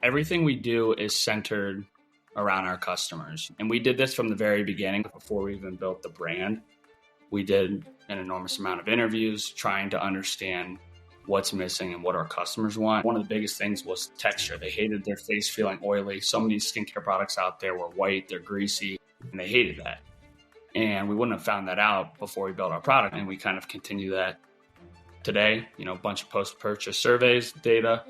Everything we do is centered around our customers. And we did this from the very beginning before we even built the brand. We did an enormous amount of interviews trying to understand what's missing and what our customers want. One of the biggest things was texture. They hated their face feeling oily. So many skincare products out there were white, they're greasy, and they hated that. And we wouldn't have found that out before we built our product. And we kind of continue that today, a bunch of post-purchase surveys, data.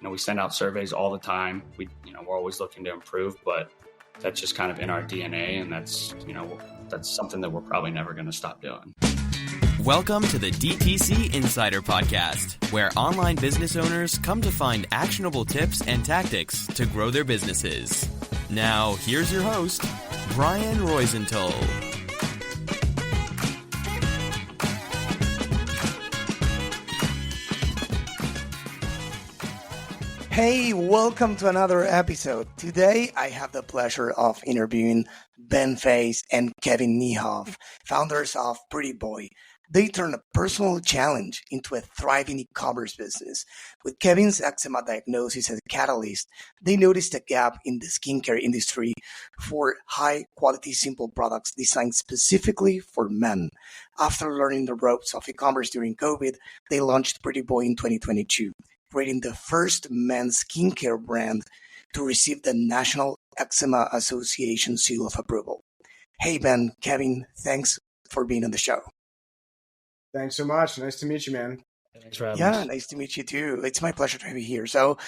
We send out surveys all the time. We're always looking to improve, but that's just kind of in our DNA. And that's something that we're probably never going to stop doing. Welcome to the DTC Insider podcast, where online business owners come to find actionable tips and tactics to grow their businesses. Now, here's your host, Brian Roisentul. Hey, welcome to another episode. Today, I have the pleasure of interviewing Ben Feys and Kevin Niehoff, founders of PrettyBoy. They turned a personal challenge into a thriving e-commerce business. With Kevin's eczema diagnosis as a catalyst, they noticed a gap in the skincare industry for high-quality, simple products designed specifically for men. After learning the ropes of e-commerce during COVID, they launched PrettyBoy in 2022. Creating the first men's skincare brand to receive the National Eczema Association seal of approval. Hey, Ben, Kevin, thanks for being on the show. Thanks so much. Nice to meet you, man. Thanks for having Yeah, us. nice to meet you too. It's my pleasure to have you here. So,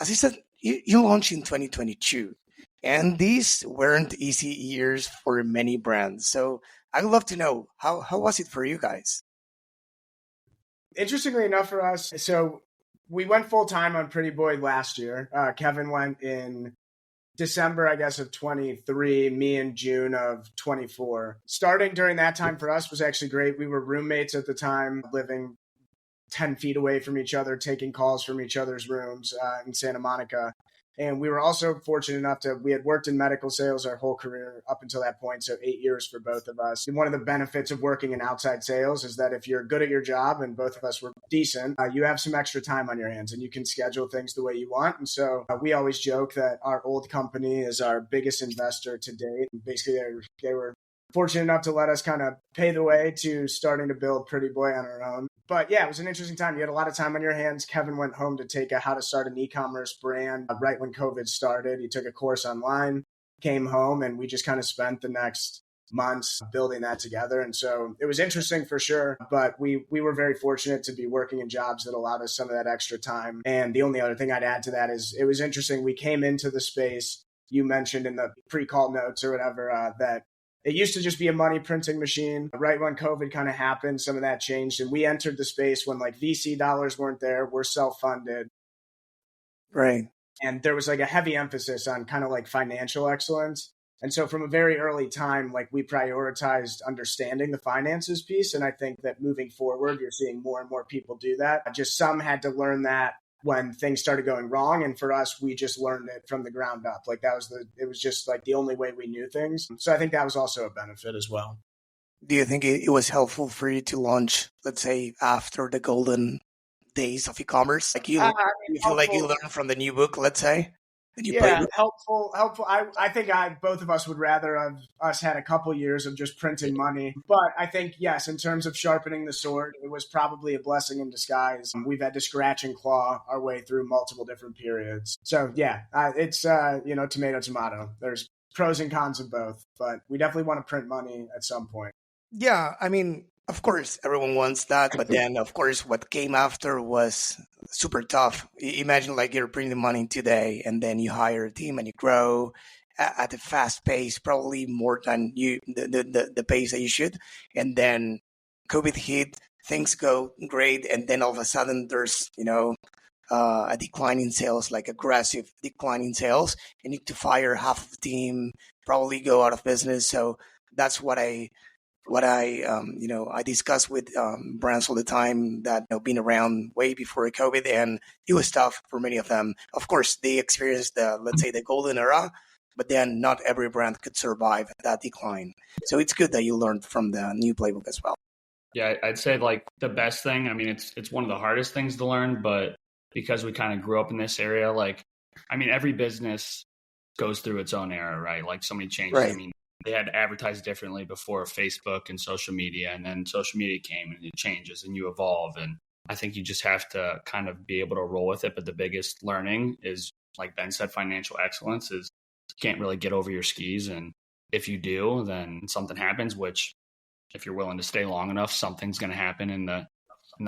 as I said, you launched in 2022, and these weren't easy years for many brands. So, I'd love to know, how was it for you guys? Interestingly enough for us, so we went full-time on PrettyBoy last year. Kevin went in December, I guess, of 23, me in June of 24. Starting during that time for us was actually great. We were roommates at the time, living 10 feet away from each other, taking calls from each other's rooms in Santa Monica. And we were also fortunate enough we had worked in medical sales our whole career up until that point, so 8 years for both of us. And one of the benefits of working in outside sales is that if you're good at your job, and both of us were decent, you have some extra time on your hands and you can schedule things the way you want. And so we always joke that our old company is our biggest investor to date. Basically, they were fortunate enough to let us kind of pay the way to starting to build PrettyBoy on our own. But yeah, it was an interesting time. You had a lot of time on your hands. Kevin went home to take a how to start an e-commerce brand right when COVID started. He took a course online, came home, and we just kind of spent the next months building that together. And so it was interesting for sure, but we were very fortunate to be working in jobs that allowed us some of that extra time. And the only other thing I'd add to that is it was interesting. We came into the space, you mentioned in the pre-call notes or whatever, that it used to just be a money printing machine. Right when COVID kind of happened, some of that changed. And we entered the space when like VC dollars weren't there. We're self-funded. Right. And there was like a heavy emphasis on kind of like financial excellence. And so from a very early time, like we prioritized understanding the finances piece. And I think that moving forward, you're seeing more and more people do that. Just some had to learn that when things started going wrong. And for us, we just learned it from the ground up. Like it was just like the only way we knew things. So I think that was also a benefit as well. Do you think it was helpful for you to launch, let's say, after the golden days of e-commerce? Like you feel like you learned from the new book, let's say? Helpful. I think both of us would rather have us had a couple years of just printing money. But I think, yes, in terms of sharpening the sword, it was probably a blessing in disguise. We've had to scratch and claw our way through multiple different periods. So yeah, it's, tomato, tomato. There's pros and cons of both, but we definitely want to print money at some point. Yeah, I mean, of course, everyone wants that. But then, of course, what came after was super tough. Imagine like you're printing money today and then you hire a team and you grow at a fast pace, probably more than the pace that you should. And then COVID hit, things go great. And then all of a sudden there's, a decline in sales, like aggressive decline in sales. You need to fire half of the team, probably go out of business. So that's what I discuss with brands all the time that been around way before COVID, and it was tough for many of them. Of course, they experienced the golden era, but then not every brand could survive that decline. So it's good that you learned from the new playbook as well. Yeah, I'd say like the best thing, I mean, it's one of the hardest things to learn, but because we kind of grew up in this area, like I mean, every business goes through its own era, right? Like so many changes. Right. I mean, they had to advertise differently before Facebook and social media, and then social media came and it changes and you evolve. And I think you just have to kind of be able to roll with it. But the biggest learning is, like Ben said, financial excellence is you can't really get over your skis. And if you do, then something happens, which if you're willing to stay long enough, something's going to happen in the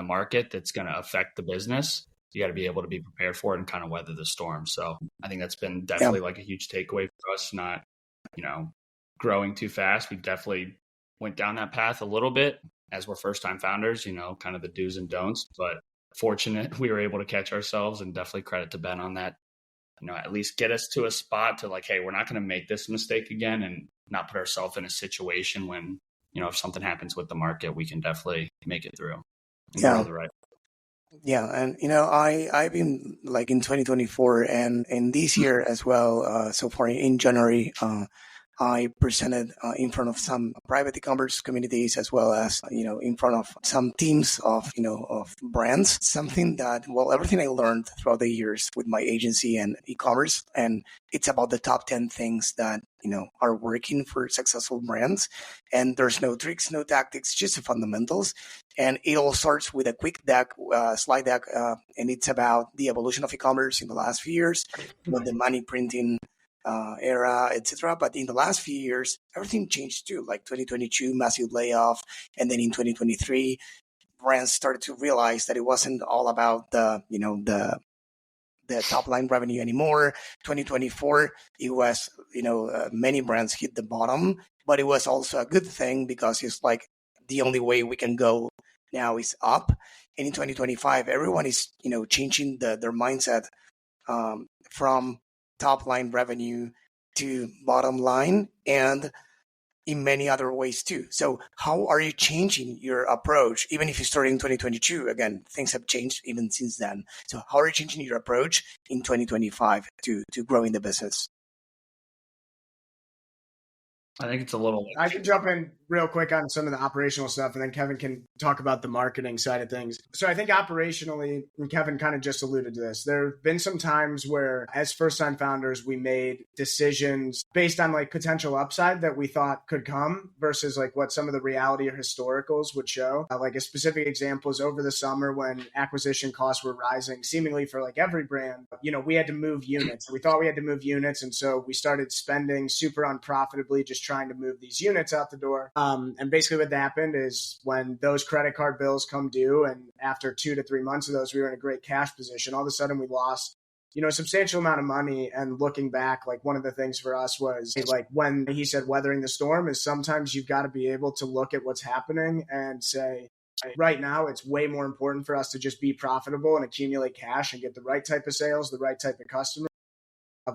market that's going to affect the business. You got to be able to be prepared for it and kind of weather the storm. So I think that's been definitely like a huge takeaway for us, not, growing too fast. We definitely went down that path a little bit as we're first time founders, kind of the do's and don'ts, but fortunate we were able to catch ourselves, and definitely credit to Ben on that, at least get us to a spot to like, hey, we're not going to make this mistake again, and not put ourselves in a situation when, if something happens with the market, we can definitely make it through. Yeah. Right. Yeah. And, I've been like in 2024 and in this year as well, so far in January, I presented in front of some private e-commerce communities, as well as, in front of some teams of brands. Something that, everything I learned throughout the years with my agency and e-commerce, and it's about the top 10 things that, are working for successful brands. And there's no tricks, no tactics, just the fundamentals. And it all starts with a quick slide deck, and it's about the evolution of e-commerce in the last few years, the money printing era, etc. But in the last few years, everything changed too. Like 2022, massive layoff, and then in 2023, brands started to realize that it wasn't all about the top line revenue anymore. 2024, it was many brands hit the bottom, but it was also a good thing because it's like the only way we can go now is up. And in 2025, everyone is changing their mindset from top line revenue to bottom line, and in many other ways too. So how are you changing your approach? Even if you started in 2022, again, things have changed even since then. So how are you changing your approach in 2025 to growing the business? I think it's a little. I can jump in real quick on some of the operational stuff, and then Kevin can talk about the marketing side of things. So I think operationally, and Kevin kind of just alluded to this, there have been some times where as first-time founders, we made decisions based on like potential upside that we thought could come versus like what some of the reality or historicals would show. Like a specific example is over the summer when acquisition costs were rising, seemingly for like every brand, we had to move units. We thought we had to move units, and so we started spending super unprofitably, just trying to move these units out the door. And basically what happened is when those credit card bills come due, and after 2 to 3 months of those, we were in a great cash position. All of a sudden we lost, a substantial amount of money. And looking back, like one of the things for us was like when he said weathering the storm is sometimes you've got to be able to look at what's happening and say, right now, it's way more important for us to just be profitable and accumulate cash and get the right type of sales, the right type of customer,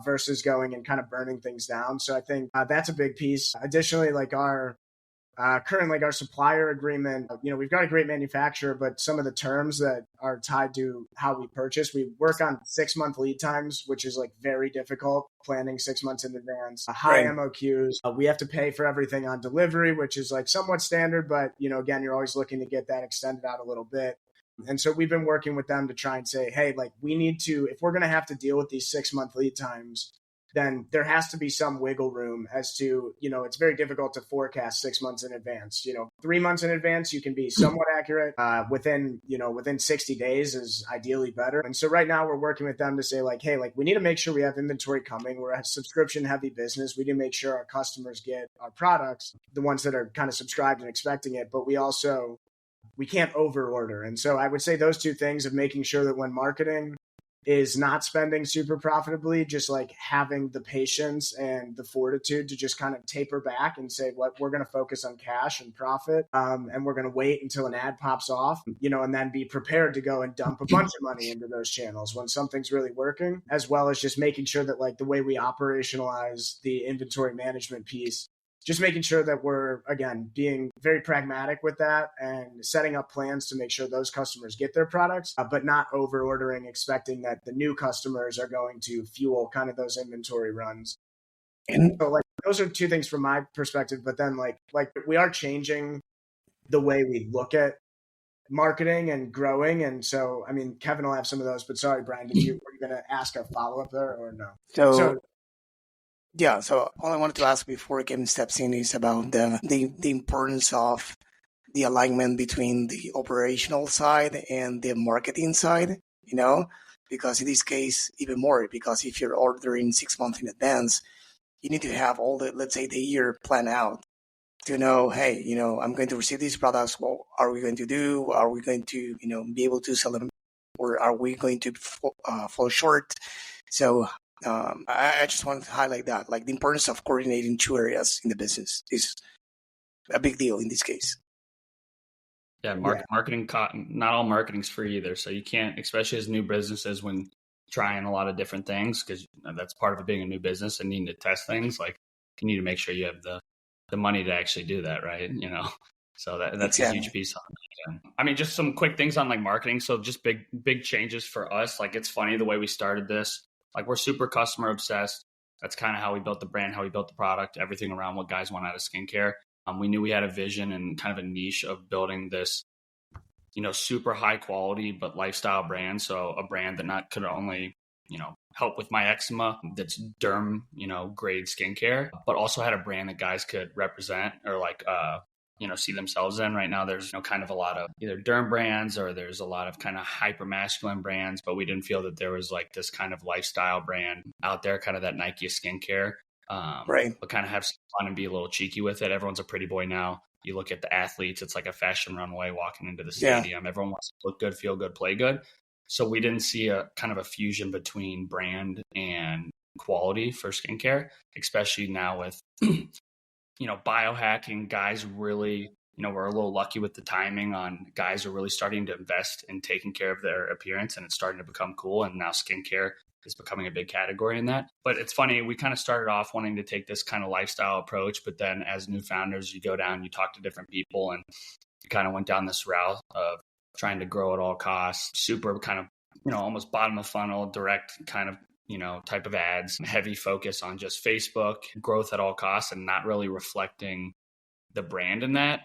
versus going and kind of burning things down. So I think that's a big piece. Additionally, like our supplier agreement, we've got a great manufacturer, but some of the terms that are tied to how we purchase, we work on 6-month lead times, which is like very difficult, planning 6 months in advance, high MOQs. We have to pay for everything on delivery, which is like somewhat standard, but again, you're always looking to get that extended out a little bit. And so we've been working with them to try and say, hey, like we need to, if we're going to have to deal with these 6-month lead times, then there has to be some wiggle room as to, it's very difficult to forecast 6 months in advance. 3 months in advance, you can be somewhat accurate. Within 60 days is ideally better. And so right now we're working with them to say like, hey, like we need to make sure we have inventory coming. We're a subscription heavy business. We need to make sure our customers get our products, the ones that are kind of subscribed and expecting it, but we can't over order. And so I would say those two things of making sure that when marketing is not spending super profitably, just like having the patience and the fortitude to just kind of taper back and say, what we're going to focus on cash and profit. And we're going to wait until an ad pops off, and then be prepared to go and dump a bunch of money into those channels when something's really working, as well as just making sure that like the way we operationalize the inventory management piece, just making sure that we're, again, being very pragmatic with that and setting up plans to make sure those customers get their products, but not over ordering, expecting that the new customers are going to fuel kind of those inventory runs. And so like those are two things from my perspective, but then like we are changing the way we look at marketing and growing. And so, I mean, Kevin will have some of those, but sorry, Brian, were you going to ask a follow-up there or no? So yeah, so all I wanted to ask before Kevin steps in is about the importance of the alignment between the operational side and the marketing side, because in this case, even more, because if you're ordering 6 months in advance, you need to have all let's say the year planned out to know, hey, I'm going to receive these products. What are we going to do? Are we going to, be able to sell them, or are we going to fall short? So I just wanted to highlight that, like the importance of coordinating two areas in the business is a big deal in this case. Yeah, marketing, not all marketing's free either. So you can't, especially as new businesses, when trying a lot of different things, because that's part of being a new business and needing to test things. Like, you need to make sure you have the money to actually do that, right? So that's exactly a huge piece on it. I mean, just some quick things on like marketing. So just big changes for us. Like, it's funny the way we started this. Like, we're super customer obsessed. That's kind of how we built the brand, how we built the product, everything around what guys want out of skincare. We knew we had a vision and kind of a niche of building this, super high quality, but lifestyle brand. So a brand that not could only, help with my eczema, that's derm, grade skincare, but also had a brand that guys could represent or like, see themselves in. Right now, there's kind of a lot of either derm brands or there's a lot of kind of hyper masculine brands, but we didn't feel that there was like this kind of lifestyle brand out there, kind of that Nike skincare. Right. But kind of have some fun and be a little cheeky with it. Everyone's a pretty boy now. You look at the athletes, it's like a fashion runway walking into the stadium. Yeah. Everyone wants to look good, feel good, play good. So we didn't see a kind of a fusion between brand and quality for skincare, especially now with, biohacking. Guys really, we're a little lucky with the timing on guys are really starting to invest in taking care of their appearance, and it's starting to become cool. And now skincare is becoming a big category in that. But it's funny, we kind of started off wanting to take this kind of lifestyle approach, but then as new founders, you go down, you talk to different people, and you kind of went down this route of trying to grow at all costs, super kind of, almost bottom of funnel, direct kind of, type of ads, heavy focus on just Facebook, growth at all costs, and not really reflecting the brand in that.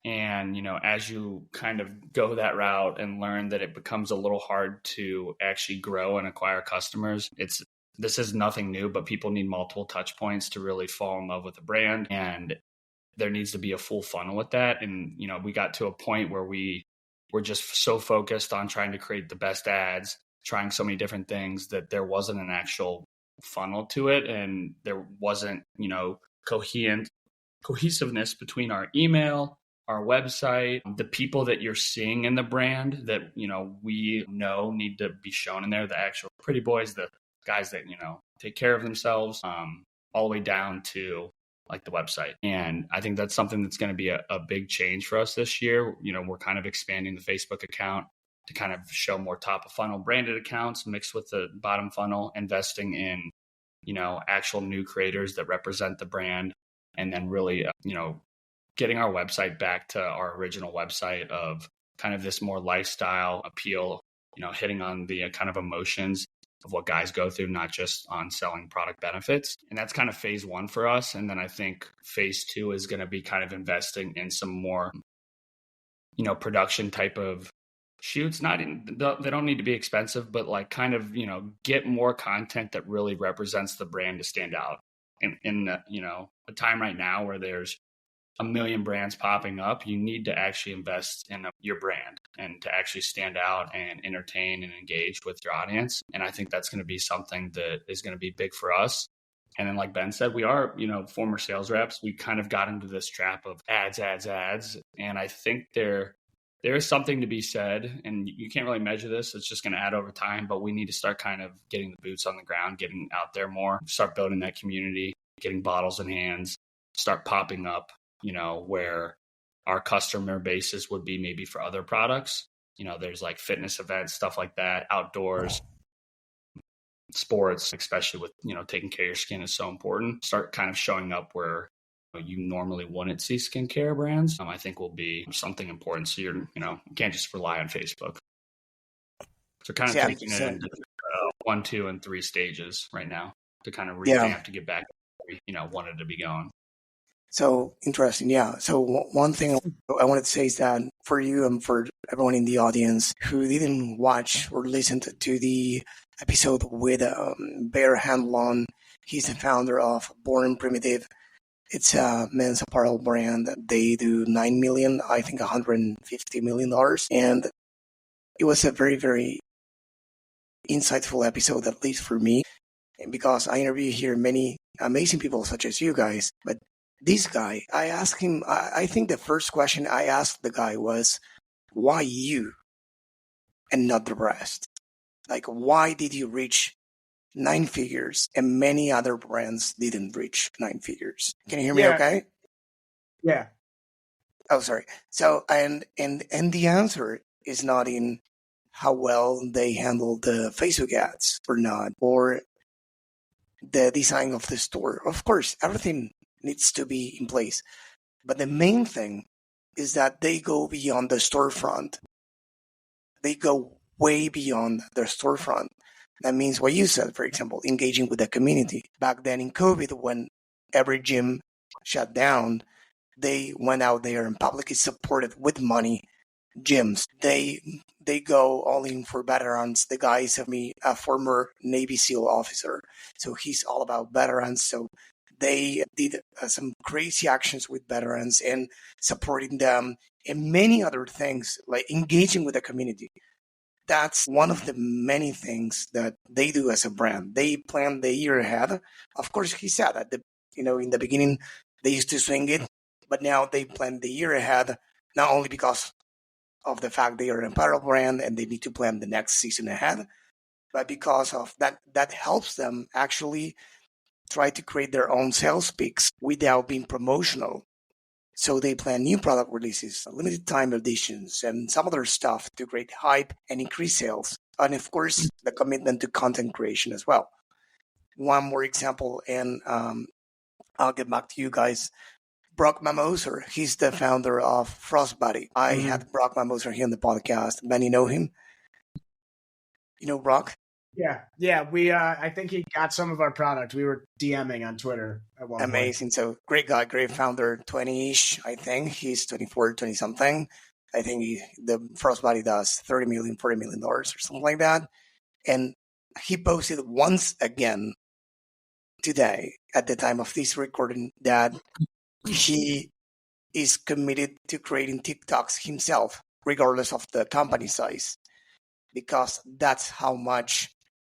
And, as you kind of go that route and learn that it becomes a little hard to actually grow and acquire customers, this is nothing new, but people need multiple touch points to really fall in love with a brand. And there needs to be a full funnel with that. And, we got to a point where we were just so focused on trying to create the best ads, trying so many different things, that there wasn't an actual funnel to it. And there wasn't, cohesiveness between our email, our website, the people that you're seeing in the brand that, we know need to be shown in there, the actual pretty boys, the guys that, take care of themselves, all the way down to like the website. And I think that's something that's going to be a big change for us this year. We're kind of expanding the Facebook account to kind of show more top of funnel branded accounts mixed with the bottom funnel, investing in, actual new creators that represent the brand. And then really, getting our website back to our original website of kind of this more lifestyle appeal, hitting on the kind of emotions of what guys go through, not just on selling product benefits. And that's kind of phase one for us. And then I think phase two is going to be kind of investing in some more, production type of shoots. They don't need to be expensive, but like kind of, get more content that really represents the brand to stand out. In a time right now where there's a million brands popping up, you need to actually invest in your brand and to actually stand out and entertain and engage with your audience. And I think that's going to be something that is going to be big for us. And then like Ben said, we are, former sales reps. We kind of got into this trap of ads. And I think there is something to be said, and you can't really measure this. It's just going to add over time, but we need to start kind of getting the boots on the ground, getting out there more, start building that community, getting bottles in hands, start popping up, where our customer bases would be maybe for other products. There's like fitness events, stuff like that, outdoors, sports, especially with, taking care of your skin is so important. Start kind of showing up where you normally wouldn't see skincare brands, I think will be something important. So you can't just rely on Facebook. So kind of taking it into 1, 2, and 3 stages right now to kind of revamp to get back where we, wanted to be going. So interesting. Yeah. So one thing I wanted to say is that for you and for everyone in the audience who didn't watch or listen to the episode with Bear Handlon, he's the founder of Born Primitive. It's a men's apparel brand. They do $9 million, I think $150 million. And it was a very, very insightful episode, at least for me, because I interview here many amazing people such as you guys. But this guy, I asked him, I think the first question I asked the guy was, why you and not the rest? Like, why did you reach 9 figures and many other brands didn't reach 9 figures? Can you hear me okay? Yeah. Oh, sorry. So, and the answer is not in how well they handle the Facebook ads or not, or the design of the store. Of course, everything needs to be in place. But the main thing is that they go beyond the storefront. They go way beyond the storefront. That means what you said, for example, engaging with the community. Back then in COVID, when every gym shut down, they went out there and publicly supported with money gyms. They go all in for veterans. The guy is a former Navy SEAL officer, so he's all about veterans. So they did some crazy actions with veterans and supporting them and many other things, like engaging with the community. That's one of the many things that they do as a brand. They plan the year ahead. Of course, he said that in the beginning they used to swing it, but now they plan the year ahead, not only because of the fact they are an apparel brand and they need to plan the next season ahead, but because of that helps them actually try to create their own sales peaks without being promotional. So they plan new product releases, limited time editions, and some other stuff to create hype and increase sales. And of course, the commitment to content creation as well. One more example, and I'll get back to you guys. Brock Mamoser, he's the founder of Frostbody. I had Brock Mamoser here on the podcast. Many know him. You know Brock? Yeah. We, I think he got some of our product. We were DMing on Twitter at one point. Amazing. So great guy, great founder, 20-ish, I think. He's 24, 20-something. I think the Frostbody does $30 million, $40 million or something like that. And he posted once again today, at the time of this recording, that he is committed to creating TikToks himself, regardless of the company size, because that's how much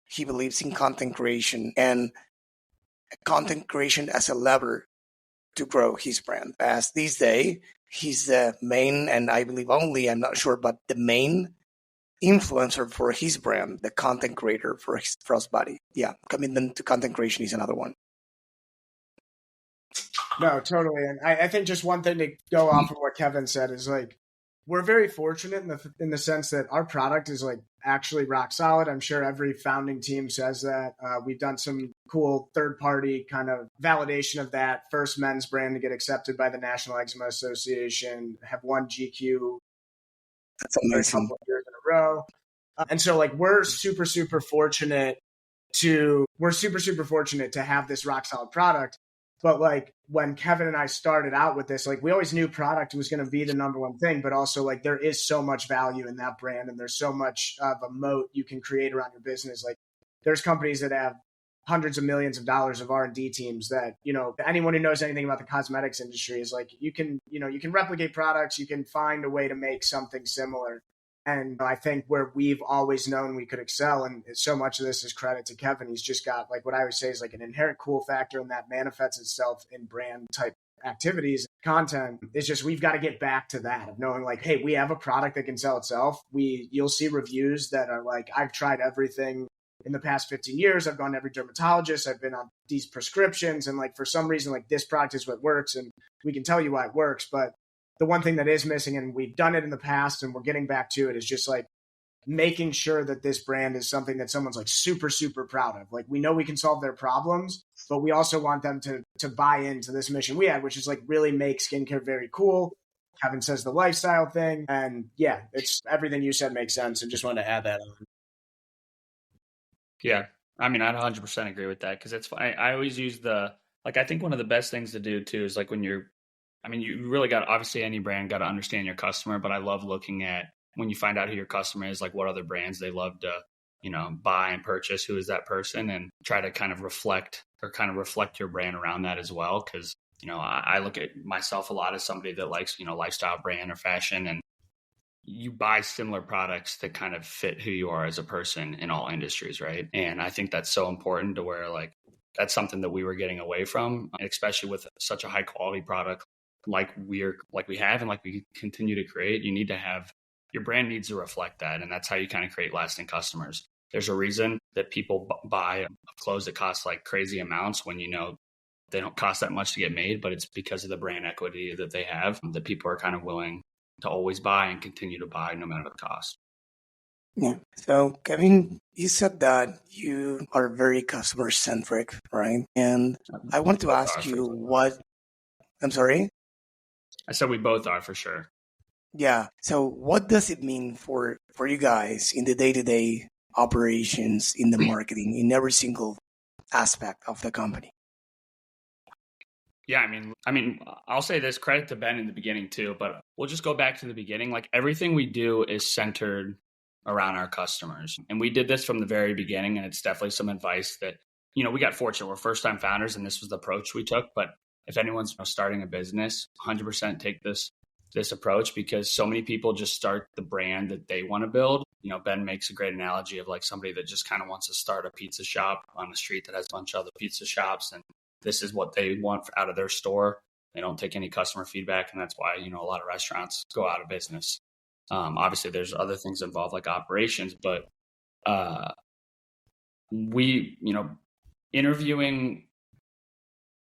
he believes in content creation and content creation as a lever to grow his brand. As these days, he's the main, and I believe only, I'm not sure, but the main influencer for his brand, the content creator for his Frostbody. Yeah, commitment to content creation is another one. No, totally. And I think just one thing to go off of what Kevin said is like, we're very fortunate in the sense that our product is like actually rock solid. I'm sure every founding team says that. We've done some cool third-party kind of validation of that. First men's brand to get accepted by the National Eczema Association, have won GQ. That's amazing. A couple of years in a row. And so like we're super, super fortunate to have this rock solid product. But like when Kevin and I started out with this, like we always knew product was going to be the number one thing, but also like there is so much value in that brand and there's so much of a moat you can create around your business. Like there's companies that have hundreds of millions of dollars of R&D teams that, anyone who knows anything about the cosmetics industry is like, you can replicate products, you can find a way to make something similar. And I think where we've always known we could excel, and so much of this is credit to Kevin, he's just got, like what I always say is like an inherent cool factor, and that manifests itself in brand type activities, content. It's just, we've got to get back to that of knowing like, hey, we have a product that can sell itself. You'll see reviews that are like, I've tried everything in the past 15 years. I've gone to every dermatologist. I've been on these prescriptions. And like, for some reason, like this product is what works, and we can tell you why it works. But the one thing that is missing, and we've done it in the past and we're getting back to it, is just like making sure that this brand is something that someone's like super, super proud of. Like we know we can solve their problems, but we also want them to buy into this mission we had, which is like really make skincare very cool. Kevin says the lifestyle thing. And yeah, it's everything you said makes sense. And just wanted to add that on. Yeah. I mean, I'd 100% agree with that, because it's, I always use the Like, I think one of the best things to do too is like you really got, obviously any brand got to understand your customer, but I love looking at when you find out who your customer is, like what other brands they love to, buy and purchase, who is that person, and try to kind of reflect your brand around that as well. Cause, I look at myself a lot as somebody that likes, lifestyle brand or fashion, and you buy similar products that kind of fit who you are as a person in all industries. Right. And I think that's so important to where like, that's something that we were getting away from, especially with such a high quality product like we have and like we continue to create. You need to have, your brand needs to reflect that. And that's how you kind of create lasting customers. There's a reason that people buy clothes that cost like crazy amounts when they don't cost that much to get made, but it's because of the brand equity that they have that people are kind of willing to always buy and continue to buy no matter the cost. Yeah. So, Kevin, you said that you are very customer centric, right? And I wanted to ask you I'm sorry? I said we both are, for sure. Yeah. So what does it mean for you guys in the day-to-day operations, in the marketing, in every single aspect of the company? Yeah, I mean, I'll say this, credit to Ben in the beginning too, but we'll just go back to the beginning. Like everything we do is centered around our customers. And we did this from the very beginning, and it's definitely some advice that, we got fortunate. We're first-time founders, and this was the approach we took. But if anyone's starting a business, 100% take this approach, because so many people just start the brand that they want to build. Ben makes a great analogy of like somebody that just kind of wants to start a pizza shop on the street that has a bunch of other pizza shops, and this is what they want out of their store. They don't take any customer feedback, and that's why, a lot of restaurants go out of business. Obviously, there's other things involved like operations, but we, interviewing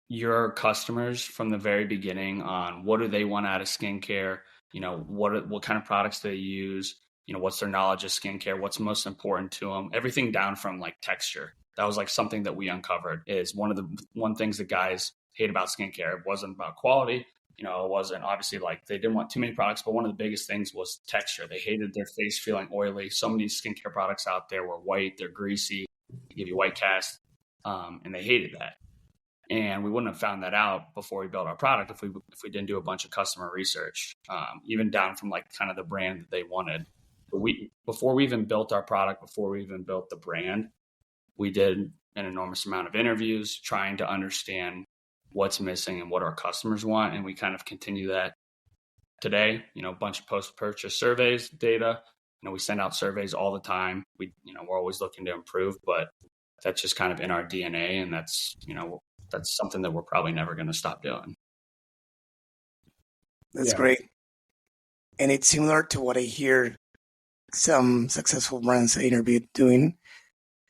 your customers from the very beginning on what do they want out of skincare, what kind of products they use, what's their knowledge of skincare, what's most important to them, everything down from like texture. That was like something that we uncovered is one things that guys hate about skincare. It wasn't about quality. It wasn't obviously like they didn't want too many products, but one of the biggest things was texture. They hated their face feeling oily. So many skincare products out there were white, they're greasy, they give you white cast, and they hated that. And we wouldn't have found that out before we built our product if we didn't do a bunch of customer research, even down from like kind of the brand that they wanted. But before we even built our product, before we even built the brand, we did an enormous amount of interviews trying to understand what's missing and what our customers want. And we kind of continue that today, a bunch of post-purchase surveys, data, we send out surveys all the time. We're always looking to improve, but that's just kind of in our DNA. And that's something that we're probably never going to stop doing. That's great. And it's similar to what I hear some successful brands I interviewed doing.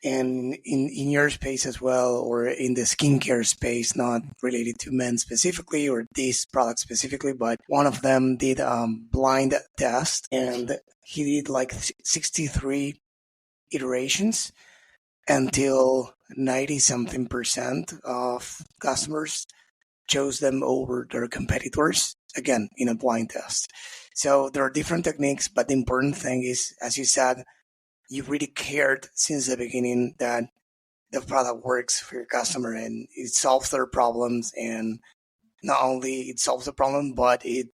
And in your space as well, or in the skincare space, not related to men specifically or this product specifically, but one of them did a blind test, and he did like 63 iterations until 90-something% of customers chose them over their competitors, again, in a blind test. So there are different techniques, but the important thing is, as you said, you really cared since the beginning that the product works for your customer and it solves their problems. And not only it solves the problem, but it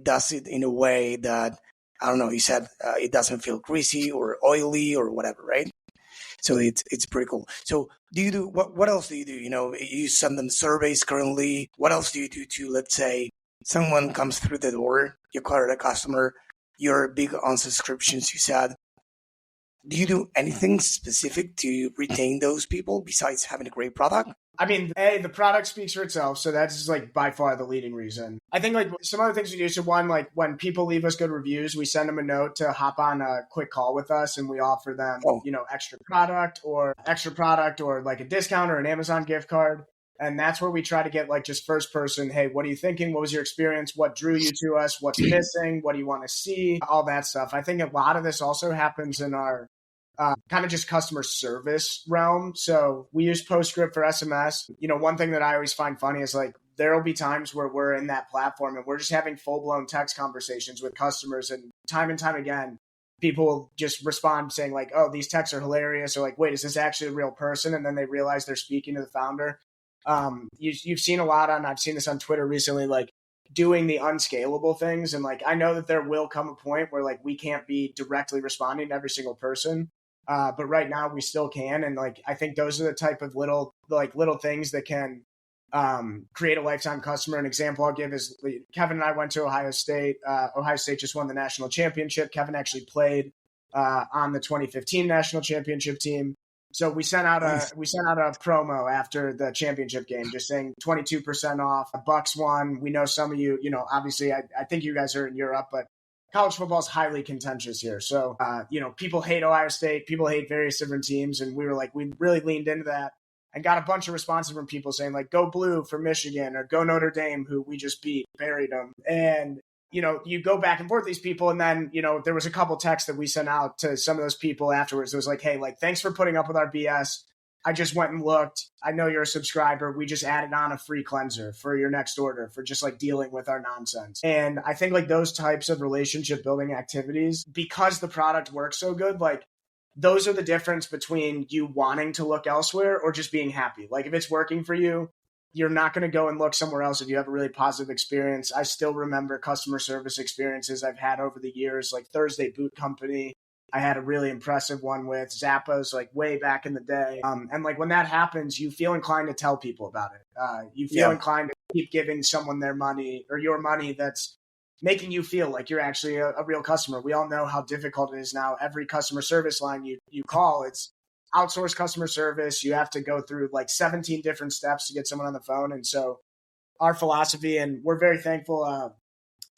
does it in a way that, I don't know, you said it doesn't feel greasy or oily or whatever, right? So it's pretty cool. So do you do, what else do you do? You send them surveys currently. What else do you do to, let's say, someone comes through the door, you acquire a customer, you're big on subscriptions, you said. Do you do anything specific to retain those people besides having a great product? I mean, the product speaks for itself, so that's like by far the leading reason. I think like some other things we do. So one, like when people leave us good reviews, we send them a note to hop on a quick call with us, and we offer them, extra product or like a discount or an Amazon gift card. And that's where we try to get like just first person, hey, what are you thinking? What was your experience? What drew you to us? What's missing? What do you want to see? All that stuff. I think a lot of this also happens in our kind of just customer service realm. So we use PostScript for SMS. One thing that I always find funny is like there'll be times where we're in that platform and we're just having full-blown text conversations with customers. And time again, people will just respond saying like, oh, these texts are hilarious. Or like, wait, is this actually a real person? And then they realize they're speaking to the founder. you've seen a lot I've seen this on Twitter recently, like doing the unscalable things. And like, I know that there will come a point where like we can't be directly responding to every single person. But right now we still can. And like, I think those are the type of little things that can create a lifetime customer. An example I'll give is Kevin and I went to Ohio State. Ohio State just won the national championship. Kevin actually played on the 2015 national championship team. So we sent out a promo after the championship game, just saying 22% off. Bucks won. We know some of you, obviously I think you guys are in Europe, but college football is highly contentious here. So, people hate Ohio State, people hate various different teams. And we really leaned into that and got a bunch of responses from people saying like, go blue for Michigan or go Notre Dame, who we just beat, buried them. And, you go back and forth with these people. And then, there was a couple texts that we sent out to some of those people afterwards. It was like, hey, like, thanks for putting up with our BS. I just went and looked. I know you're a subscriber. We just added on a free cleanser for your next order for just like dealing with our nonsense. And I think like those types of relationship building activities, because the product works so good, like those are the difference between you wanting to look elsewhere or just being happy. Like if it's working for you, you're not going to go and look somewhere else if you have a really positive experience. I still remember customer service experiences I've had over the years, like Thursday Boot Company. I had a really impressive one with Zappos, like way back in the day. And like when that happens, you feel inclined to tell people about it. You feel inclined to keep giving someone their money or your money that's making you feel like you're actually a real customer. We all know how difficult it is now. Every customer service line you call, it's outsourced customer service. You have to go through like 17 different steps to get someone on the phone. And so our philosophy, and we're very thankful,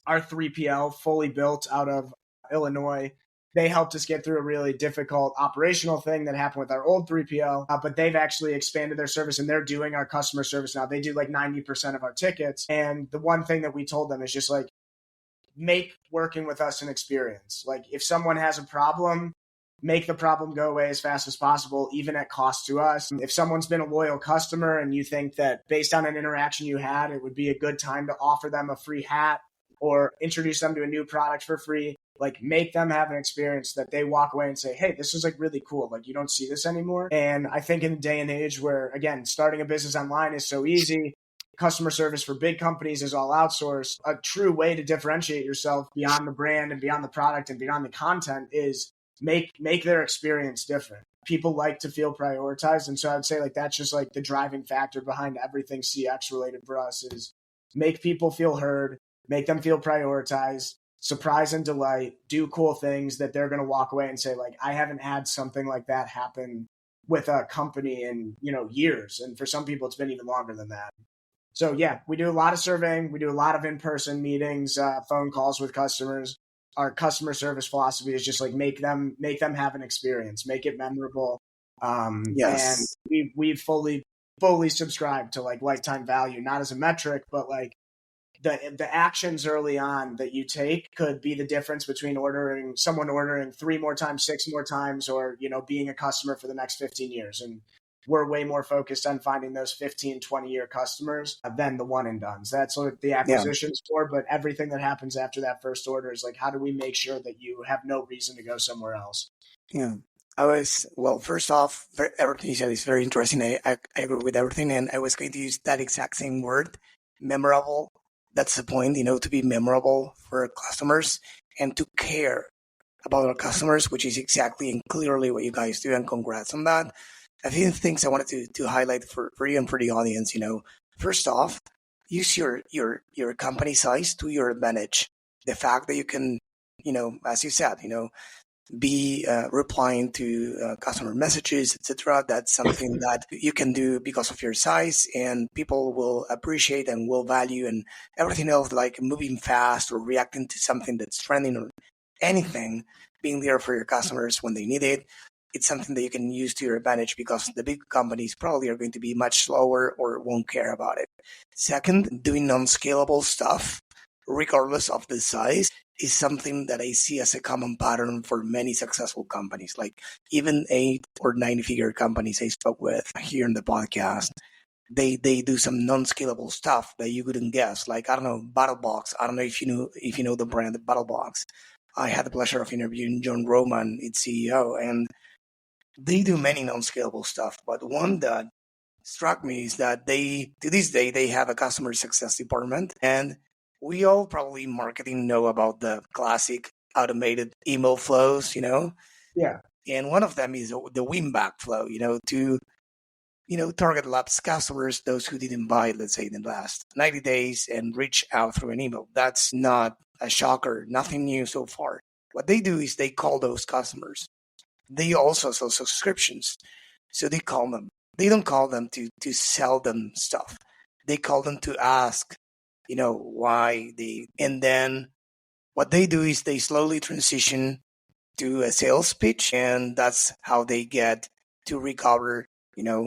our 3PL fully built out of Illinois, they helped us get through a really difficult operational thing that happened with our old 3PL, but they've actually expanded their service and they're doing our customer service now. They do like 90% of our tickets. And the one thing that we told them is just like, make working with us an experience. Like if someone has a problem, make the problem go away as fast as possible, even at cost to us. If someone's been a loyal customer and you think that based on an interaction you had, it would be a good time to offer them a free hat or introduce them to a new product for free, like make them have an experience that they walk away and say, hey, this is like really cool. Like you don't see this anymore. And I think in a day and age where, again, starting a business online is so easy, customer service for big companies is all outsourced. A true way to differentiate yourself beyond the brand and beyond the product and beyond the content is make their experience different. People like to feel prioritized. And so I'd say like that's just like the driving factor behind everything CX related for us is make people feel heard, make them feel prioritized, surprise and delight, do cool things that they're going to walk away and say like, I haven't had something like that happen with a company in, years. And for some people, it's been even longer than that. So yeah, we do a lot of surveying. We do a lot of in-person meetings, phone calls with customers. Our customer service philosophy is just like make them have an experience, make it memorable. Yes. And we've fully subscribed to like lifetime value, not as a metric, but like the actions early on that you take could be the difference between someone ordering 3 more times, 6 more times, or, being a customer for the next 15 years. And we're way more focused on finding those 15, 20-year customers than the one and dones. That's what the acquisition's for. But everything that happens after that first order is like, how do we make sure that you have no reason to go somewhere else? Yeah. First off, everything you said is very interesting. I agree with everything. And I was going to use that exact same word, memorable. That's the point, to be memorable for our customers and to care about our customers, which is exactly and clearly what you guys do. And congrats on that. A few things I wanted to highlight for you and for the audience. First off, use your company size to your advantage. The fact that you can, as you said, be replying to customer messages, etc. That's something that you can do because of your size, and people will appreciate and will value, and everything else like moving fast or reacting to something that's trending or anything, being there for your customers when they need it. It's something that you can use to your advantage because the big companies probably are going to be much slower or won't care about it. Second, doing non-scalable stuff, regardless of the size, is something that I see as a common pattern for many successful companies, like even 8 or 9-figure companies I spoke with here in the podcast. They do some non-scalable stuff that you couldn't guess. Like, I don't know, BattleBox. I don't know if you know the brand BattleBox. I had the pleasure of interviewing John Roman, its CEO, and they do many non-scalable stuff. But one that struck me is that to this day, they have a customer success department. And we all probably marketing know about the classic automated email flows, Yeah. And one of them is the win back flow, to target lapsed customers, those who didn't buy, let's say, in the last 90 days and reach out through an email. That's not a shocker, nothing new so far. What they do is they call those customers. They also sell subscriptions. So they call them. They don't call them to sell them stuff. They call them to ask, why and then what they do is they slowly transition to a sales pitch, and that's how they get to recover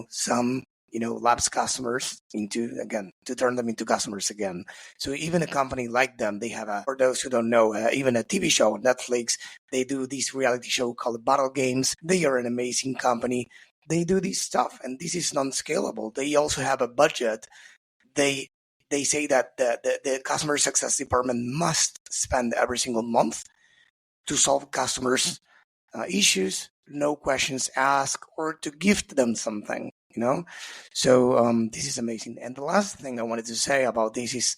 some lapsed customers to turn them into customers again. So even a company like them, they have for those who don't know, even a TV show on Netflix, they do this reality show called Battle Games. They are an amazing company. They do this stuff, and this is non-scalable. They also have a budget. They say that the customer success department must spend every single month to solve customers' issues, no questions asked, or to gift them something, So this is amazing. And the last thing I wanted to say about this is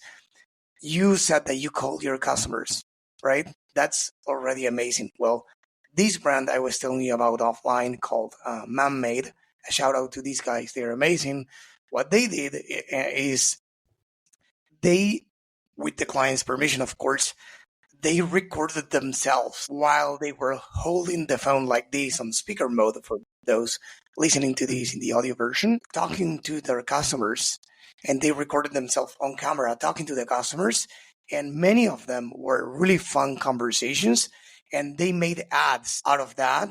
you said that you called your customers, right? That's already amazing. Well, this brand I was telling you about offline called Man-Made, a shout out to these guys. They're amazing. What they did is they, with the client's permission, of course, they recorded themselves while they were holding the phone like this on speaker mode for those listening to this in the audio version, talking to their customers. And they recorded themselves on camera talking to the customers. And many of them were really fun conversations. And they made ads out of that.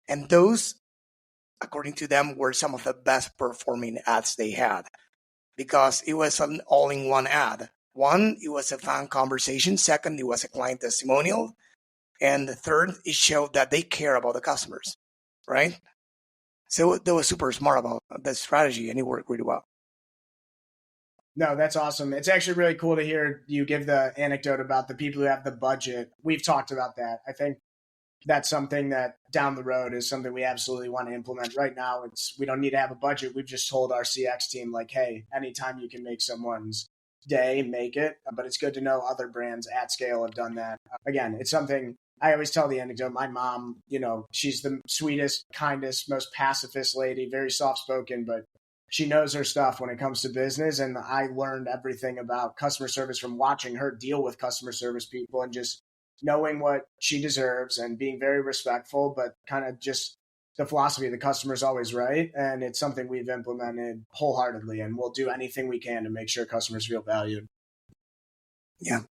And those, according to them, were some of the best performing ads they had, because it was an all-in-one ad. One, it was a fan conversation. Second, it was a client testimonial. And the third, it showed that they care about the customers, right? So they were super smart about the strategy, and it worked really well. No, that's awesome. It's actually really cool to hear you give the anecdote about the people who have the budget. We've talked about that. I think that's something that down the road is something we absolutely want to implement. Right now, we don't need to have a budget. We've just told our CX team, like, hey, anytime you can make someone's day, make it. But it's good to know other brands at scale have done that. Again, it's something I always tell the anecdote. My mom, she's the sweetest, kindest, most pacifist lady, very soft-spoken, but she knows her stuff when it comes to business. And I learned everything about customer service from watching her deal with customer service people and just knowing what she deserves and being very respectful, but kind of just the philosophy the customer's always right. And it's something we've implemented wholeheartedly, and we'll do anything we can to make sure customers feel valued. Yeah.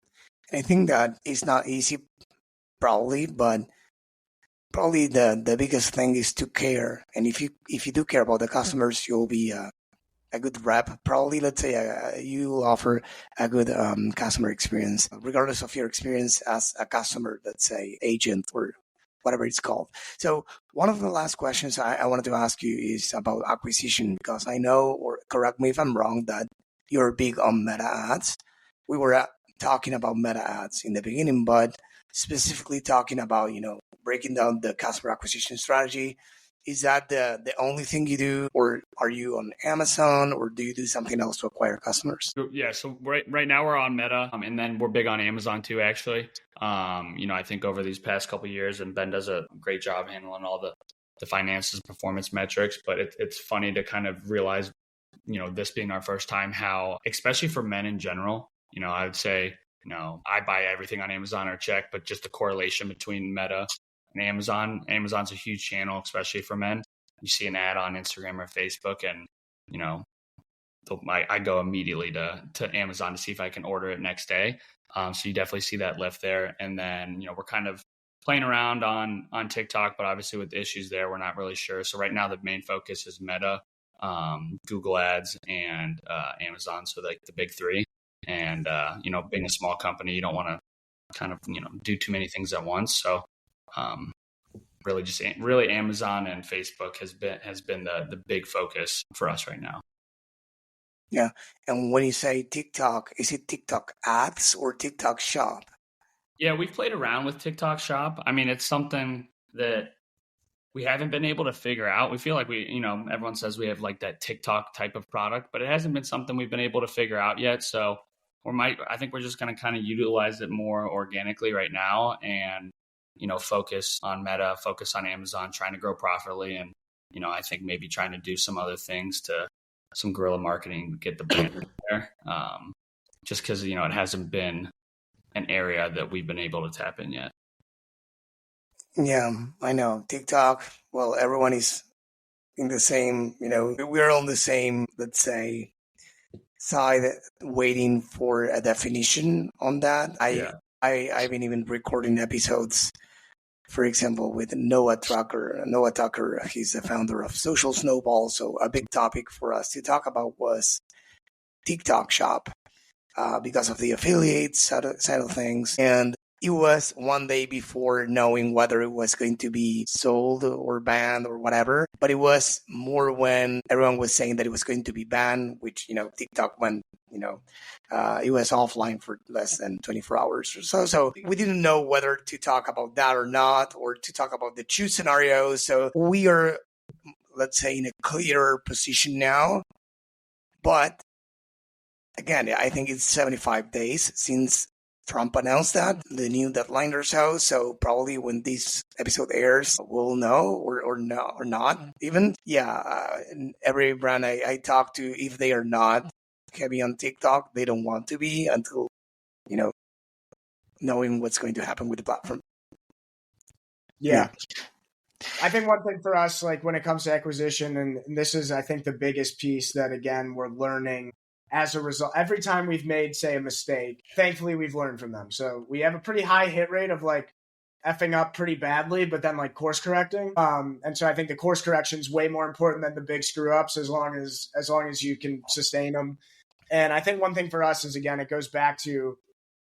I think that it's not easy, probably, but probably the biggest thing is to care. And if you do care about the customers, you'll be a good rep. Probably, let's say you offer a good customer experience, regardless of your experience as a customer, let's say agent or whatever it's called. So one of the last questions I wanted to ask you is about acquisition, because I know, or correct me if I'm wrong, that you're big on meta ads. We were talking about meta ads in the beginning, but specifically talking about, breaking down the customer acquisition strategy. Is that the only thing you do, or are you on Amazon, or do you do something else to acquire customers? Yeah, so right now we're on Meta, and then we're big on Amazon too, actually. I think over these past couple of years, and Ben does a great job handling all the finances, performance metrics, but it's funny to kind of realize, this being our first time, how, especially for men in general, I would say, I buy everything on Amazon or check, but just the correlation between Meta and Amazon's a huge channel, especially for men. You see an ad on Instagram or Facebook, and I go immediately to Amazon to see if I can order it next day. So you definitely see that lift there. And then we're kind of playing around on TikTok, but obviously with the issues there, we're not really sure. So right now the main focus is Meta, Google Ads, and Amazon. So like the big three. And being a small company, you don't want to kind of do too many things at once. So really Amazon and Facebook has been the big focus for us right now. Yeah. And when you say TikTok, is it TikTok ads or TikTok shop? Yeah, we've played around with TikTok shop. I mean, it's something that we haven't been able to figure out. We feel like everyone says we have like that TikTok type of product, but it hasn't been something we've been able to figure out yet. So I think we're just going to kind of utilize it more organically right now and, focus on Meta, focus on Amazon, trying to grow profitably. And, I think maybe trying to do some other things to some guerrilla marketing, get the brand there. Just because, it hasn't been an area that we've been able to tap in yet. Yeah, I know. TikTok, well, everyone is in the same, we're on the same, let's say, side waiting for a definition on that. I've been even recording episodes, for example, with Noah Tucker. Noah Tucker, he's the founder of Social Snowball. So a big topic for us to talk about was TikTok Shop because of the affiliates side of things. And it was one day before knowing whether it was going to be sold or banned or whatever. But it was more when everyone was saying that it was going to be banned, which, TikTok went, it was offline for less than 24 hours or so. So we didn't know whether to talk about that or not, or to talk about the two scenarios. So we are, let's say, in a clearer position now. But again, I think it's 75 days since Trump announced that, the new deadline or so. So probably when this episode airs, we'll know or not even. Yeah, every brand I talk to, if they are not heavy on TikTok, they don't want to be until, knowing what's going to happen with the platform. Yeah. I think one thing for us, like when it comes to acquisition, and this is, I think, the biggest piece that, again, we're learning as a result. Every time we've made, say, a mistake, thankfully we've learned from them. So we have a pretty high hit rate of like effing up pretty badly, but then like course correcting. And so I think the course correction is way more important than the big screw ups, as long as you can sustain them. And I think one thing for us is, again, it goes back to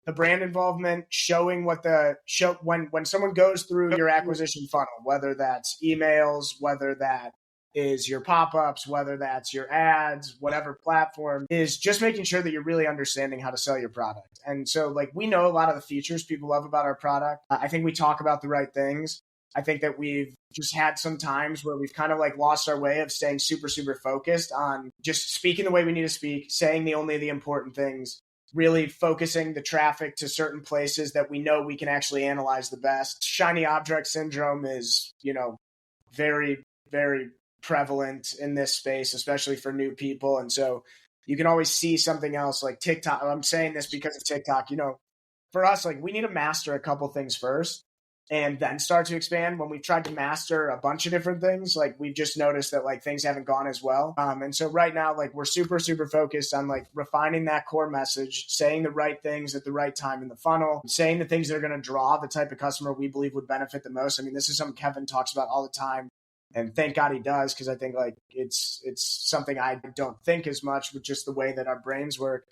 the brand involvement, showing when someone goes through your acquisition funnel, whether that's emails, whether that is your pop-ups, whether that's your ads, whatever platform, is just making sure that you're really understanding how to sell your product. And so like we know a lot of the features people love about our product. I think we talk about the right things. I think that we've just had some times where we've kind of like lost our way of staying super, super focused on just speaking the way we need to speak, saying only the important things, really focusing the traffic to certain places that we know we can actually analyze the best. Shiny object syndrome is, very, very prevalent in this space, especially for new people. And so you can always see something else like TikTok. I'm saying this because of TikTok. For us, like we need to master a couple things first and then start to expand. When we've tried to master a bunch of different things, like we've just noticed that like things haven't gone as well. And so right now, like we're super, super focused on like refining that core message, saying the right things at the right time in the funnel, saying the things that are going to draw the type of customer we believe would benefit the most. I mean, this is something Kevin talks about all the time. And thank God he does, because I think like it's something I don't think as much with just the way that our brains work.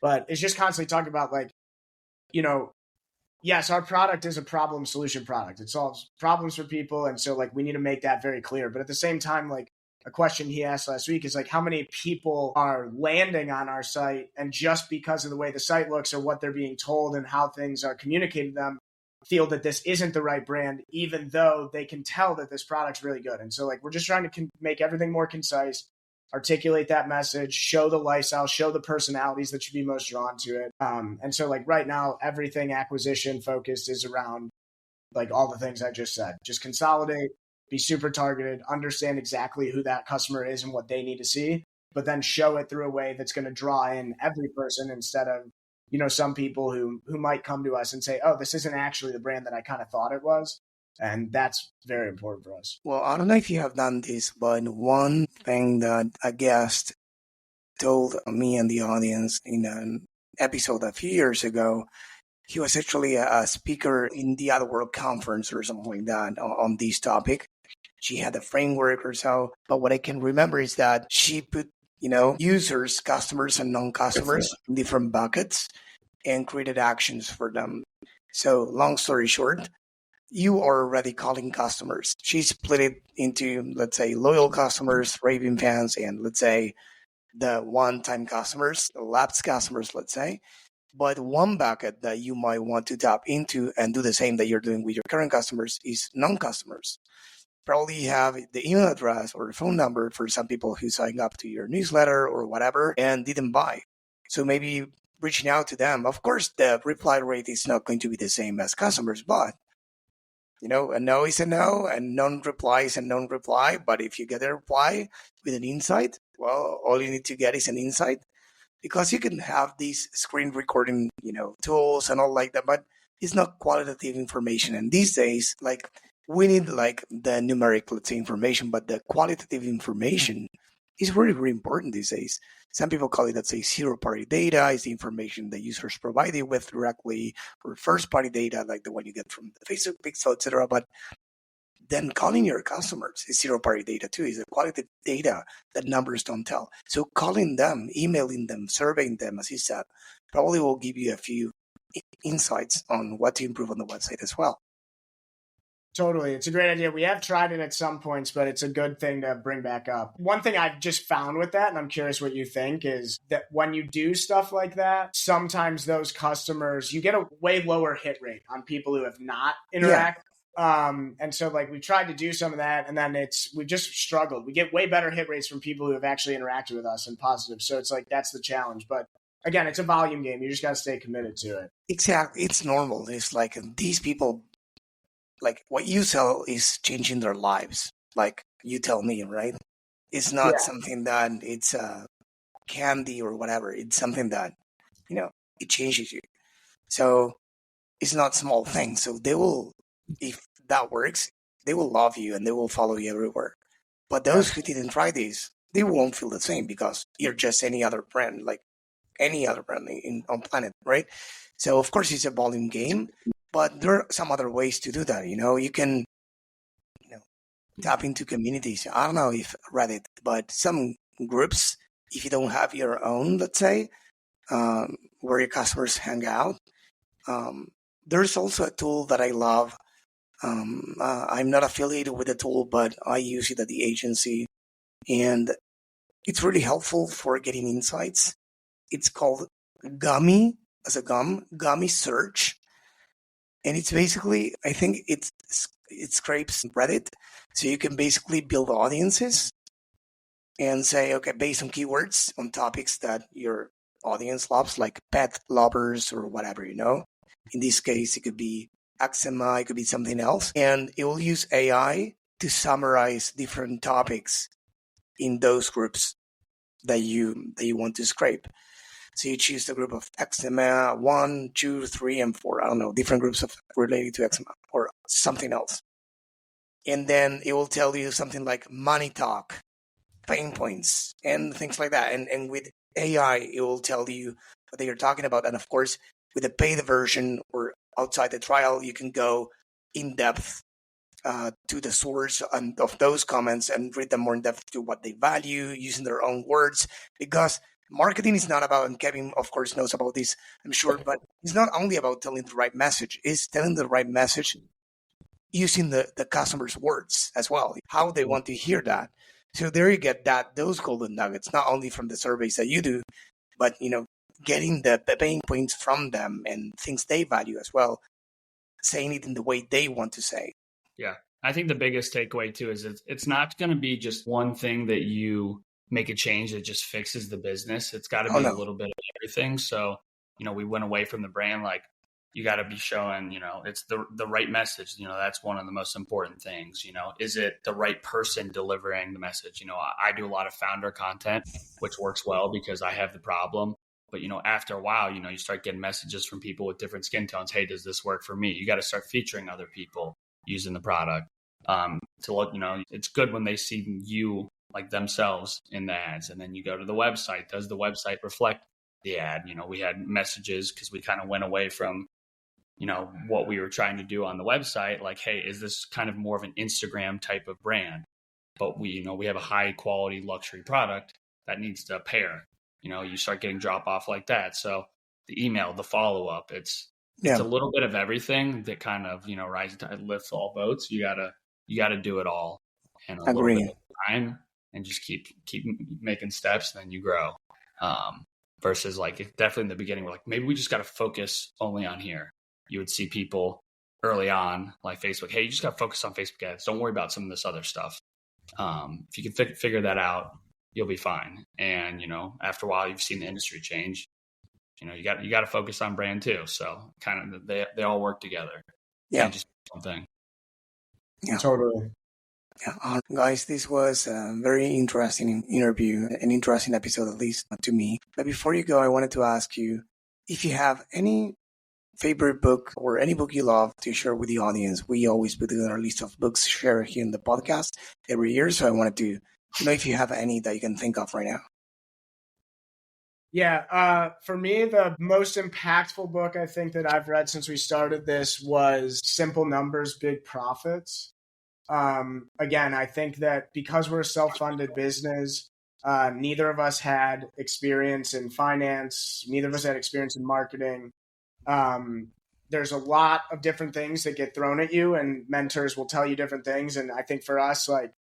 But it's just constantly talking about like, yes, our product is a problem solution product. It solves problems for people. And so like we need to make that very clear. But at the same time, like a question he asked last week is like, how many people are landing on our site and just because of the way the site looks or what they're being told and how things are communicated to them, feel that this isn't the right brand, even though they can tell that this product's really good. And so like, we're just trying to make everything more concise, articulate that message, show the lifestyle, show the personalities that should be most drawn to it. And so like right now, everything acquisition focused is around like all the things I just said. Just consolidate, be super targeted, understand exactly who that customer is and what they need to see, but then show it through a way that's going to draw in every person instead of some people who might come to us and say, oh, this isn't actually the brand that I kind of thought it was. And that's very important for us. Well, I don't know if you have done this, but one thing that a guest told me and the audience in an episode a few years ago, he was actually a speaker in the Other World conference or something like that on this topic. She had a framework or so. But what I can remember is that she put users, customers, and non-customers in different buckets and created actions for them. So long story short, you are already calling customers. She split it into, let's say, loyal customers, raving fans, and let's say the one-time customers, the lapsed customers, let's say. But one bucket that you might want to tap into and do the same that you're doing with your current customers is non-customers. Probably you have the email address or the phone number for some people who signed up to your newsletter or whatever and didn't buy. So maybe reaching out to them. Of course, the reply rate is not going to be the same as customers, but a no is a no, and non-reply is a non-reply. But if you get a reply with an insight, well, all you need to get is an insight, because you can have these screen recording, tools and all like that, but it's not qualitative information. And these days, we need the numeric, let's say, information, but the qualitative information is really, really important these days. Some people call it, let's say, zero-party data is the information the users provide you with directly, or first-party data, like the one you get from the Facebook pixel, etc. But then calling your customers is zero-party data too. Is a qualitative data that numbers don't tell. So calling them, emailing them, surveying them, as you said, probably will give you a few insights on what to improve on the website as well. Totally. It's a great idea. We have tried it at some points, but it's a good thing to bring back up. One thing I've just found with that, and I'm curious what you think, is that when you do stuff like that, sometimes those customers, you get a way lower hit rate on people who have not interacted. Yeah. And so we tried to do some of that, and then we just struggled. We get way better hit rates from people who have actually interacted with us and positive. So it's that's the challenge. But again, it's a volume game. You just got to stay committed to it. Exactly. It's normal. It's these people, what you sell is changing their lives. You tell me, right? It's not something that it's candy or whatever. It's something that, it changes you. So it's not small things. So they will, if that works, they will love you and they will follow you everywhere. But those who didn't try this, they won't feel the same, because you're just any other brand, any other brand on planet, right? So of course it's a volume game. But there are some other ways to do that. You can, tap into communities. I don't know if Reddit, but some groups, if you don't have your own, let's say, where your customers hang out. There's also a tool that I love. I'm not affiliated with the tool, but I use it at the agency. And it's really helpful for getting insights. It's called Gummy, as a Gummy Search. And it's basically, I think it scrapes Reddit. So you can basically build audiences and say, okay, based on keywords, on topics that your audience loves, like pet lovers or whatever, In this case, it could be eczema, it could be something else. And it will use AI to summarize different topics in those groups that you want to scrape. So you choose the group of eczema 1, 2, 3, and 4. I don't know, different groups related to eczema or something else. And then it will tell you something like money talk, pain points, and things like that. And with AI, it will tell you what they are talking about. And of course, with the paid version or outside the trial, you can go in depth to the source of those comments and read them more in depth to what they value, using their own words, because marketing is not about, and Kevin, of course, knows about this, I'm sure, but it's not only about telling the right message. It's telling the right message using the customer's words as well, how they want to hear that. So there you get those golden nuggets, not only from the surveys that you do, but, getting the pain points from them and things they value as well, saying it in the way they want to say. Yeah. I think the biggest takeaway too is it's not going to be just one thing that you make a change that just fixes the business. It's got to be a little bit of everything. So, we went away from the brand, you got to be showing, it's the right message. That's one of the most important things. Is it the right person delivering the message? I do a lot of founder content, which works well because I have the problem. But, after a while, you start getting messages from people with different skin tones. Hey, does this work for me? You got to start featuring other people using the product to look, it's good when they see you themselves in the ads. And then you go to the website. Does the website reflect the ad? We had messages because we kind of went away from, what we were trying to do on the website. Hey, is this kind of more of an Instagram type of brand? But we have a high quality luxury product that needs to pair. You start getting drop off like that. So the email, the follow up, it's a little bit of everything that kind of, rising tide lifts all boats. You gotta do it all in a little bit of time and just keep making steps, and then you grow. Versus definitely in the beginning, we're maybe we just got to focus only on here. You would see people early on, like Facebook, hey, you just got to focus on Facebook ads. Don't worry about some of this other stuff. If you can figure that out, you'll be fine. And, you know, after a while, you've seen the industry change. You know, you got to focus on brand too. So kind of they all work together. Yeah. Can't just one thing. Yeah, totally. Yeah, guys, this was a very interesting interview, an interesting episode, at least to me. But before you go, I wanted to ask you if you have any favorite book or any book you love to share with the audience. We always put together a list of books shared here in the podcast every year. So I wanted to know if you have any that you can think of right now. Yeah, for me, the most impactful book I think that I've read since we started this was Simple Numbers, Big Profits. Again, I think that because we're a self-funded business, neither of us had experience in finance. Neither of us had experience in marketing. There's a lot of different things that get thrown at you, and mentors will tell you different things. And I think for us, like,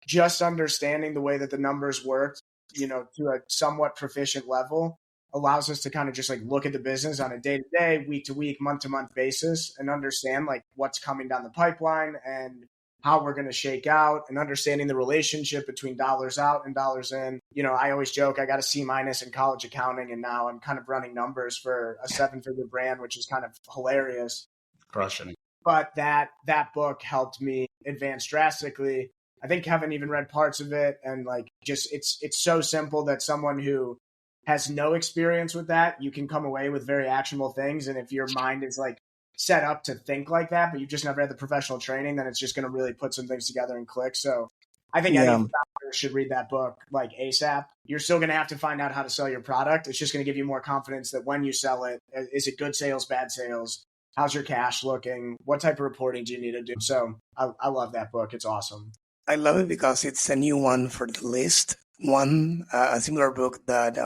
just understanding the way that the numbers work, you know, to a somewhat proficient level allows us to kind of just like look at the business on a day-to-day, week-to-week, month-to-month basis and understand like what's coming down the pipeline and how we're going to shake out, and understanding the relationship between dollars out and dollars in. You know, I always joke I got a C- in college accounting, and now I'm kind of running numbers for a 7-figure brand, which is kind of hilarious. Crushing. But that book helped me advance drastically. I think Kevin even read parts of it, and like just it's so simple that someone who has no experience with that, you can come away with very actionable things. And if your mind is like set up to think like that, but you've just never had the professional training, then it's just going to really put some things together and click. So I think any founder should read that book like ASAP. You're still going to have to find out how to sell your product. It's just going to give you more confidence that when you sell it, is it good sales, bad sales? How's your cash looking? What type of reporting do you need to do? So I love that book. It's awesome. I love it because it's a new one for the list. A similar book that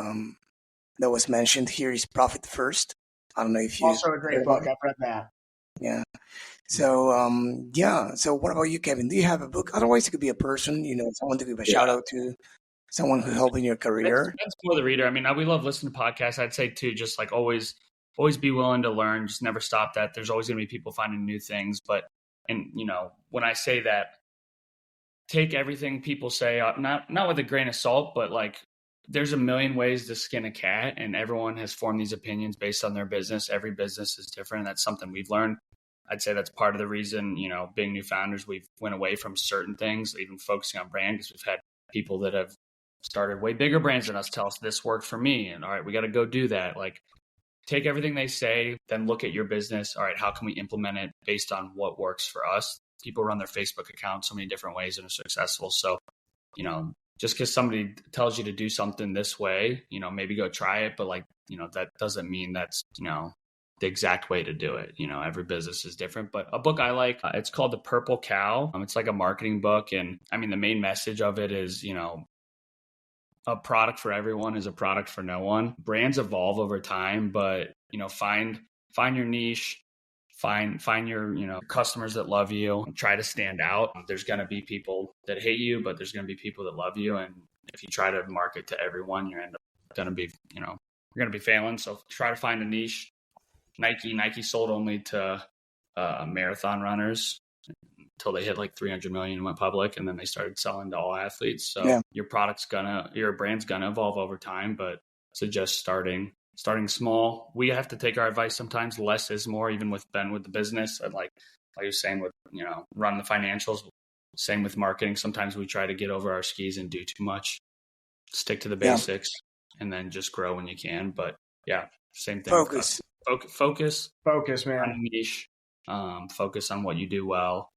was mentioned here is Profit First. I don't know if you also a great book. I've read that. Yeah. So So what about you, Kevin? Do you have a book? Otherwise, it could be a person. You know, someone to give a shout out to, someone who helped in your career. That's for the reader. I mean, we love listening to podcasts. I'd say too, just like always be willing to learn. Just never stop that. There's always going to be people finding new things. And you know, when I say that, take everything people say, not with a grain of salt, but like there's a million ways to skin a cat, and everyone has formed these opinions based on their business. Every business is different. And that's something we've learned. I'd say that's part of the reason, you know, being new founders, we've went away from certain things, even focusing on brand, because we've had people that have started way bigger brands than us tell us this worked for me. And all right, we got to go do that. Like, take everything they say, then look at your business. All right, how can we implement it based on what works for us? People run their Facebook account so many different ways and are successful. So, you know, just because somebody tells you to do something this way, you know, maybe go try it. But like, you know, that doesn't mean that's, you know, the exact way to do it. You know, every business is different. But a book I like, it's called The Purple Cow. It's like a marketing book. And I mean, the main message of it is, you know, a product for everyone is a product for no one. Brands evolve over time, but, you know, find your niche, find your, you know, customers that love you, try to stand out. There's going to be people that hate you, but there's going to be people that love you. And if you try to market to everyone, you're going to be, you know, you're going to be failing. So try to find a niche. Nike sold only to marathon runners until they hit like 300 million and went public, and then they started selling to all athletes. So your brand's gonna evolve over time, but suggest starting small. We have to take our advice sometimes. Less is more, even with Ben with the business. And like you're saying with, you know, run the financials. Same with marketing. Sometimes we try to get over our skis and do too much. Stick to the basics and then just grow when you can. But yeah, same thing. Focus, man. On a niche. Focus on what you do well,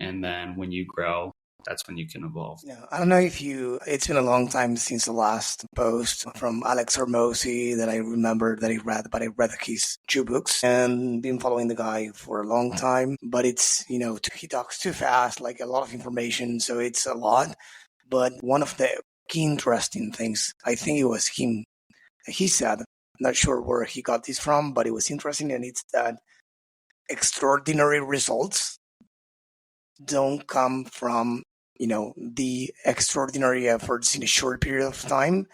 and then when you grow, that's when you can evolve. Yeah, I don't know if it's been a long time since the last post from Alex Hormozy that I remember that I read his 2 books and been following the guy for a long time. But it's, you know, he talks too fast, like a lot of information, so it's a lot. But one of the key interesting things, I think it was him, he said, not sure where he got this from, but it was interesting, and it's that extraordinary results don't come from, you know, the extraordinary efforts in a short period of time,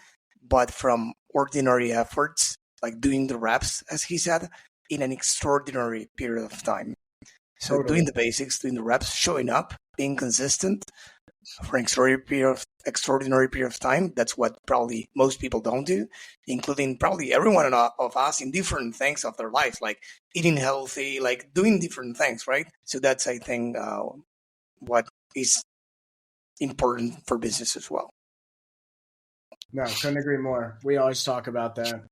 but from ordinary efforts, like doing the reps, as he said, in an extraordinary period of time. So doing the basics, doing the reps, showing up, being consistent for an extraordinary period of time. That's what probably most people don't do, including probably everyone of us in different things of their lives, like eating healthy, like doing different things, right? So that's, I think, what is important for business as well. No, couldn't agree more. We always talk about that.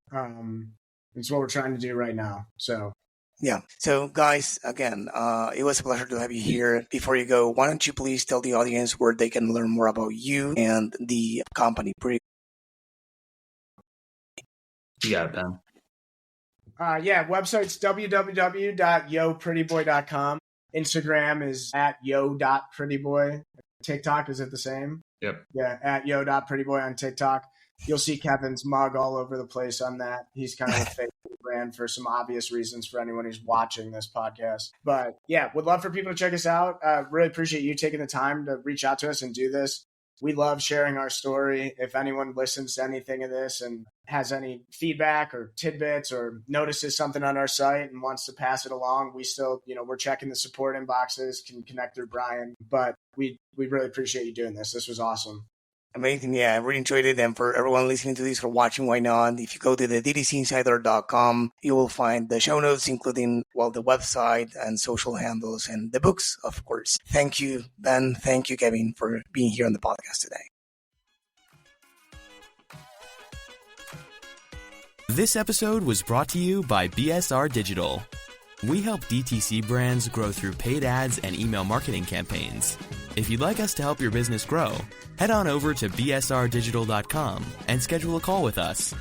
It's what we're trying to do right now. So yeah. So guys, again, it was a pleasure to have you here. Before you go, why don't you please tell the audience where they can learn more about you and the company? Yeah, Ben. Website's www.yoprettyboy.com. Instagram is @yo.prettyboy. TikTok, is it the same? Yep. Yeah, @yo.prettyboy on TikTok. You'll see Kevin's mug all over the place on that. He's kind of a fake brand for some obvious reasons for anyone who's watching this podcast. But yeah, would love for people to check us out. Really appreciate you taking the time to reach out to us and do this. We love sharing our story. If anyone listens to anything of this and has any feedback or tidbits or notices something on our site and wants to pass it along, we still, we're checking the support inboxes, can connect through Brian. But we really appreciate you doing this. This was awesome. Amazing. Yeah, I really enjoyed it. And for everyone listening to this or watching, why not? If you go to the DTCinsider.com, you will find the show notes, including, the website and social handles and the books, of course. Thank you, Ben. Thank you, Kevin, for being here on the podcast today. This episode was brought to you by BSR Digital. We help DTC brands grow through paid ads and email marketing campaigns. If you'd like us to help your business grow, head on over to bsrdigital.com and schedule a call with us.